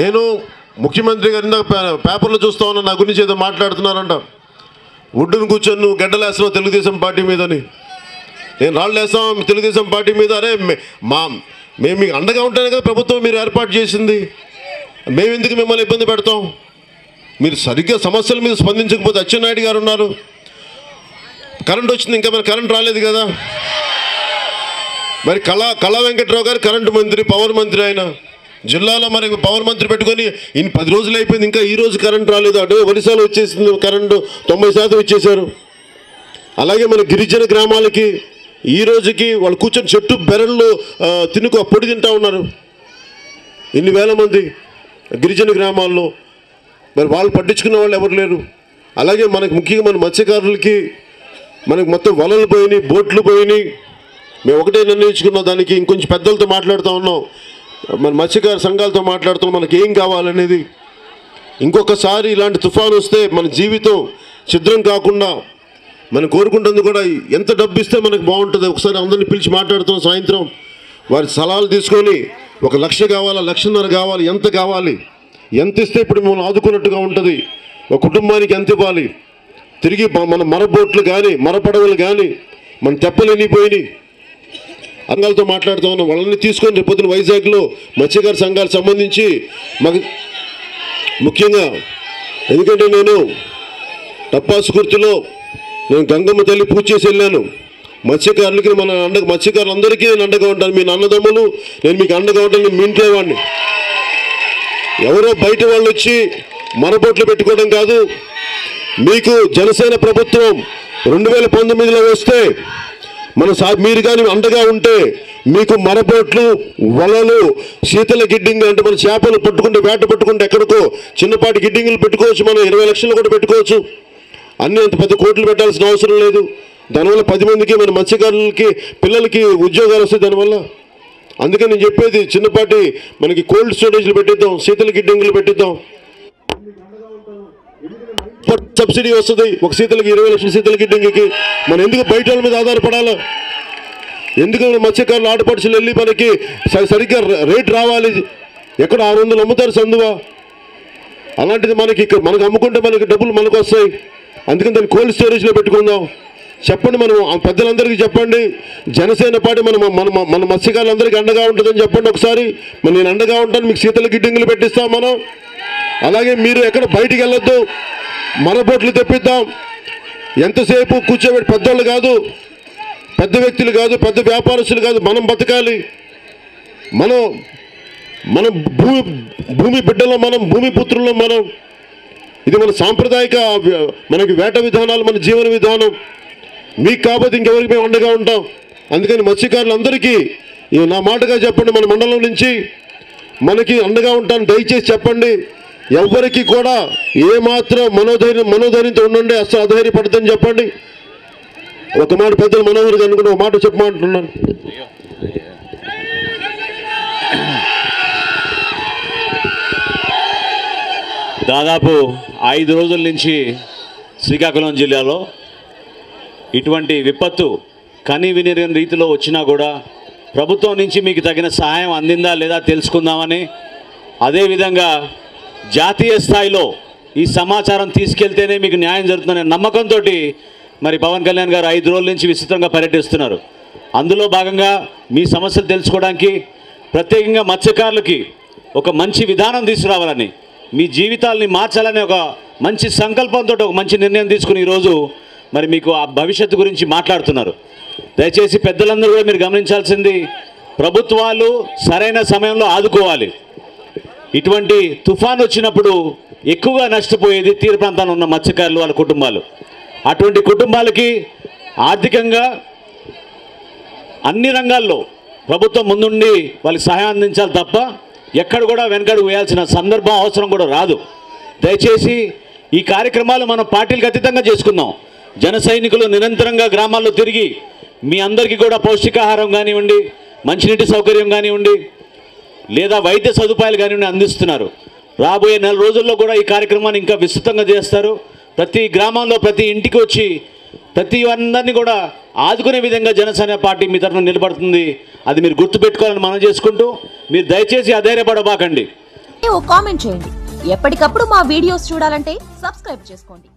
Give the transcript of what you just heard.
నేను ముఖ్యమంత్రి గారి పేపర్లో చూస్తా ఉన్నా, నా గురించి ఏదో మాట్లాడుతున్నారంట. ఒడ్డును కూర్చొని నువ్వు గడ్డలేస్తున్నావు తెలుగుదేశం పార్టీ మీదని. నేను రాళ్ళు వేస్తాం తెలుగుదేశం పార్టీ మీద. అరే మేము మీకు అండగా ఉంటానే కదా ప్రభుత్వం మీరు ఏర్పాటు చేసింది. మేము ఎందుకు మిమ్మల్ని ఇబ్బంది పెడతాం? మీరు సరిగ్గా సమస్యల మీద స్పందించకపోతే అచ్చెన్నాయుడు గారు ఉన్నారు, కరెంట్ వచ్చింది, ఇంకా మరి కరెంట్ రాలేదు కదా. మరి కళా వెంకట్రావు గారు కరెంటు మంత్రి, పవర్ మంత్రి, ఆయన జిల్లాలో మరి పవర్ మంత్రి పెట్టుకొని 10 రోజులు అయిపోయింది, ఇంకా ఈ రోజు కరెంట్ రాలేదు. అటు ఒరిస్సాలో వచ్చేసింది కరెంటు, 90% ఇచ్చేశారు. అలాగే మన గిరిజన గ్రామాలకి ఈ రోజుకి వాళ్ళు కూర్చొని చెట్టు బెరళ్ళు పొడి తింటూ ఉన్నారు ఇన్ని వేల మంది గిరిజన గ్రామాల్లో. మరి వాళ్ళు పట్టించుకున్న వాళ్ళు ఎవరు లేరు. అలాగే మనకు ముఖ్యంగా మన మత్స్యకారులకి మనకు మొత్తం వలలు పోయినాయి, బోట్లు పోయినాయి. మేము ఒకటే నిర్ణయించుకున్నాం, దానికి ఇంకొంచెం పెద్దలతో మాట్లాడుతూ ఉన్నాం, మన మత్స్యకార సంఘాలతో మాట్లాడుతాం, మనకి ఏం కావాలనేది. ఇంకొకసారి ఇలాంటి తుఫాను వస్తే మన జీవితం ఛిద్రం కాకుండా మనం కోరుకుంటుంది కూడా ఎంత డబ్బు ఇస్తే మనకు బాగుంటుంది. ఒకసారి అందరిని పిలిచి మాట్లాడుతాం సాయంత్రం, వారి సలహాలు తీసుకొని 1 లక్ష కావాలా, 1.5 లక్షలు కావాలి, ఎంత కావాలి, ఎంత ఇస్తే ఇప్పుడు మనం ఆదుకున్నట్టుగా ఉంటుంది, ఒక కుటుంబానికి ఎంత ఇవ్వాలి, తిరిగి మన మరబోట్లు కానీ మరపడవలు కానీ మన తెప్పలు ఎన్నిపోయినాయి. సంఘాలతో మాట్లాడుతూ ఉన్నాం, వాళ్ళని తీసుకొని రేపొద్దున వైజాగ్లో మత్స్యకార సంఘాలకు సంబంధించి మాకు ముఖ్యంగా, ఎందుకంటే నేను టప్పాసుకుర్తిలో నేను గంగమ్మ తల్లి పూజ చేసి వెళ్ళాను. మత్స్యకారులకి మత్స్యకారులందరికీ నేను అండగా ఉంటాను. మీ అన్నదమ్ములు నేను మీకు అండగా ఉంటాను. మీ ఇంట్లో వాడిని ఎవరో బయట వాళ్ళు వచ్చి మరబోట్లు పెట్టుకోవడం కాదు. మీకు జనసేన ప్రభుత్వం 2019లో వస్తే మీరు కానీ అండగా ఉంటే మీకు మరబోట్లు, వలలు, శీతల గిడ్డింగ్ అంటే మన చేపలు పట్టుకుంటే వేట పట్టుకుంటే ఎక్కడికో చిన్నపాటి గిడ్డింగులు పెట్టుకోవచ్చు. మనం 20 లక్షలు కూడా పెట్టుకోవచ్చు. అన్నీ అంత పెద్ద కోట్లు పెట్టాల్సిన అవసరం లేదు. దానివల్ల 10 మందికి మన మత్స్యకారులకి పిల్లలకి ఉద్యోగాలు వస్తాయి దానివల్ల. అందుకని నేను చెప్పేది చిన్నపాటి మనకి కోల్డ్ స్టోరేజ్లు పెట్టిద్దాం, శీతల గిడ్డింగులు పెట్టిద్దాం. సబ్సిడీ వస్తుంది ఒక శీతలకి, 20 లక్షల శీతల గిడ్డింగ్కి. మనం ఎందుకు బయట వాళ్ళ మీద ఆధారపడాలి? ఎందుకంటే మత్స్యకారులు ఆటపడుచులు వెళ్ళి మనకి సరిగ్గా రేట్ రావాలి. ఎక్కడ 600 అమ్ముతారు సందువా, అలాంటిది మనకు అమ్ముకుంటే మనకి డబ్బులు మనకు వస్తాయి. అందుకని దాన్ని కోల్డ్ స్టోరేజ్లో పెట్టుకుందాం. చెప్పండి, మనం పెద్దలందరికీ చెప్పండి, జనసేన పార్టీ మన మత్స్యకారులందరికీ అండగా ఉంటుందని చెప్పండి ఒకసారి. నేను అండగా ఉంటాను, మీకు శీతల గిడ్డింగులు పెట్టిస్తాం మనం. అలాగే మీరు ఎక్కడ బయటికి వెళ్ళొద్దు, మరబోట్లు తెప్పిద్దాం. ఎంతసేపు కూర్చోబెట్టి పెద్దోళ్ళు కాదు, పెద్ద వ్యక్తులు కాదు, పెద్ద వ్యాపారస్తులు కాదు, మనం బతకాలి. మనం భూమి బిడ్డలో, మనం భూమి పుత్రుల్లో మనం. ఇది మన సాంప్రదాయిక మనకి వేట విధానాలు, మన జీవన విధానం. మీకు కాబట్టి ఇంకెవరికి మేము అండగా ఉంటాం. అందుకని మత్స్యకారులందరికీ నా మాటగా చెప్పండి, మన మండలం నుంచి మనకి అండగా ఉంటాను దయచేసి చెప్పండి. ఎవరికి కూడా ఏమాత్రం మనోధైర్యంతో ఉండండి, అసలు అధైర్యపడదని చెప్పండి. ఒక మాట పెద్దలు మనోహర్ గారు అనుకుంటే ఒక మాట చెప్పమంటున్నాను. దాదాపు 5 రోజుల నుంచి శ్రీకాకుళం జిల్లాలో ఇటువంటి విపత్తు కని వినిరిగిన రీతిలో వచ్చినా కూడా ప్రభుత్వం నుంచి మీకు తగిన సహాయం అందిందా లేదా తెలుసుకుందామని, అదేవిధంగా జాతీయ స్థాయిలో ఈ సమాచారం తీసుకెళ్తేనే మీకు న్యాయం జరుగుతుందనే నమ్మకంతో మరి పవన్ కళ్యాణ్ గారు 5 రోజుల నుంచి విస్తృతంగా పర్యటిస్తున్నారు. అందులో భాగంగా మీ సమస్యలు తెలుసుకోవడానికి ప్రత్యేకంగా మత్స్యకారులకి ఒక మంచి విధానం తీసుకురావాలని, మీ జీవితాలని మార్చాలనే ఒక మంచి సంకల్పంతో ఒక మంచి నిర్ణయం తీసుకుని ఈరోజు మరి మీకు ఆ భవిష్యత్తు గురించి మాట్లాడుతున్నారు. దయచేసి పెద్దలందరూ కూడా మీరు గమనించాల్సింది, ప్రభుత్వాలు సరైన సమయంలో ఆదుకోవాలి. ఇటువంటి తుఫాను వచ్చినప్పుడు ఎక్కువగా నష్టపోయేది తీర ప్రాంతాల్లో ఉన్న మత్స్యకారులు, వాళ్ళ కుటుంబాలు. అటువంటి కుటుంబాలకి ఆర్థికంగా అన్ని రంగాల్లో ప్రభుత్వం ముందుండి వాళ్ళకి సహాయం అందించాలి తప్ప ఎక్కడ కూడా వెనకడుగు వేయాల్సిన సందర్భం అవసరం కూడా రాదు. దయచేసి ఈ కార్యక్రమాలు మనం పార్టీలకు అతీతంగా చేసుకుందాం. జన సైనికులు నిరంతరంగా గ్రామాల్లో తిరిగి మీ అందరికీ కూడా పౌష్టికాహారం కానివ్వండి, మంచినీటి సౌకర్యం కానివ్వండి, లేదా వైద్య సదుపాయాలు కానివ్వండి అందిస్తున్నారు. రాబోయే 4 రోజుల్లో కూడా ఈ కార్యక్రమాన్ని ఇంకా విస్తృతంగా చేస్తారు. ప్రతి గ్రామంలో ప్రతి ఇంటికి వచ్చి ప్రతి అందరినీ కూడా ఆదుకునే విధంగా జనసేన పార్టీ మీ తరఫున నిలబడుతుంది. అది మీరు గుర్తుపెట్టుకోవాలని మనం చేసుకుంటూ మీరు దయచేసి అధైర్యపడబాకండి. కామెంట్ చేయండి. ఎప్పటికప్పుడు మా వీడియోస్ చూడాలంటే సబ్స్క్రైబ్ చేసుకోండి.